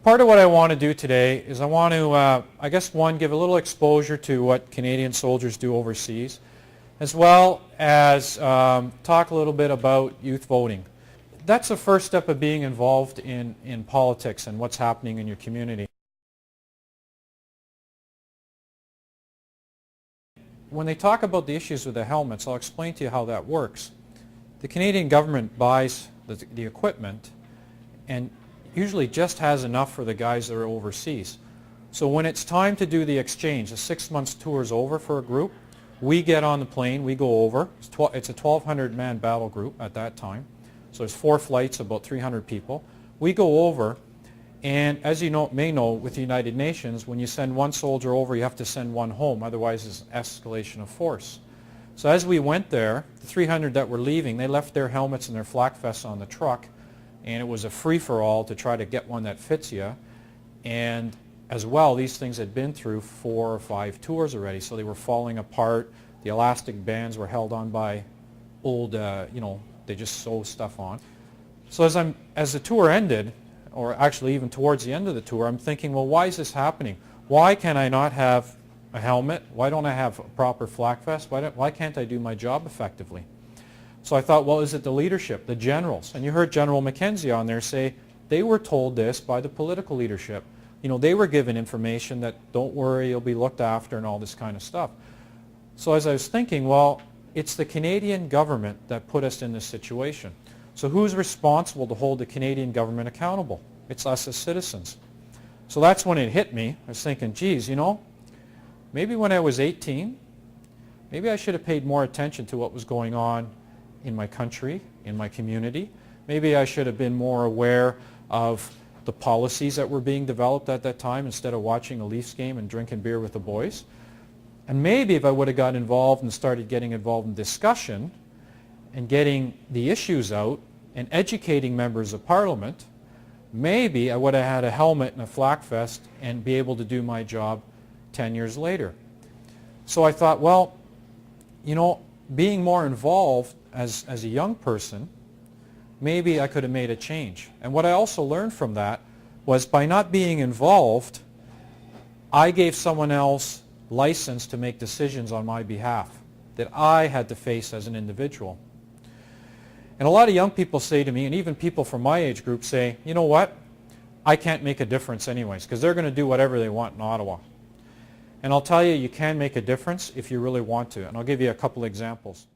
Part of what I want to do today is I want to, I guess, one, give a little exposure to what Canadian soldiers do overseas, as well as talk a little bit about youth voting. That's the first step of being involved in politics and what's happening in your community. When they talk about the issues with the helmets, I'll explain to you how that works. The Canadian government buys the equipment and usually just has enough for the guys that are overseas. So when it's time to do the exchange, the 6 months tour is over for a group, we get on the plane, we go over. It's a 1,200-man battle group at that time. So there's 4 flights, about 300 people. We go over, and as you may know, with the United Nations, when you send one soldier over, you have to send one home, otherwise it's an escalation of force. So as we went there, the 300 that were leaving, they left their helmets and their flak vests on the truck, and it was a free-for-all to try to get one that fits you. And as well, these things had been through 4 or 5 tours already, so they were falling apart. The elastic bands were held on by old, they just sew stuff on. So as the tour ended, or actually even towards the end of the tour, I'm thinking, well, why is this happening? Why can I not have a helmet? Why don't I have a proper flak vest? Why can't I do my job effectively? So I thought, well, is it the leadership, the generals? And you heard General Mackenzie on there say they were told this by the political leadership. They were given information that, don't worry, you'll be looked after and all this kind of stuff. So as I was thinking, well, it's the Canadian government that put us in this situation. So who's responsible to hold the Canadian government accountable? It's us as citizens. So that's when it hit me. I was thinking, geez, maybe when I was 18, maybe I should have paid more attention to what was going on in my country, in my community. Maybe I should have been more aware of the policies that were being developed at that time instead of watching a Leafs game and drinking beer with the boys. And maybe if I would have got involved and started getting involved in discussion and getting the issues out and educating members of Parliament, maybe I would have had a helmet and a flak vest and be able to do my job 10 years later. So I thought, well, being more involved as a young person, maybe I could have made a change. And what I also learned from that was by not being involved, I gave someone else license to make decisions on my behalf that I had to face as an individual. And a lot of young people say to me, and even people from my age group say, you know what, I can't make a difference anyways, because they're going to do whatever they want in Ottawa. And I'll tell you, you can make a difference if you really want to, and I'll give you a couple examples.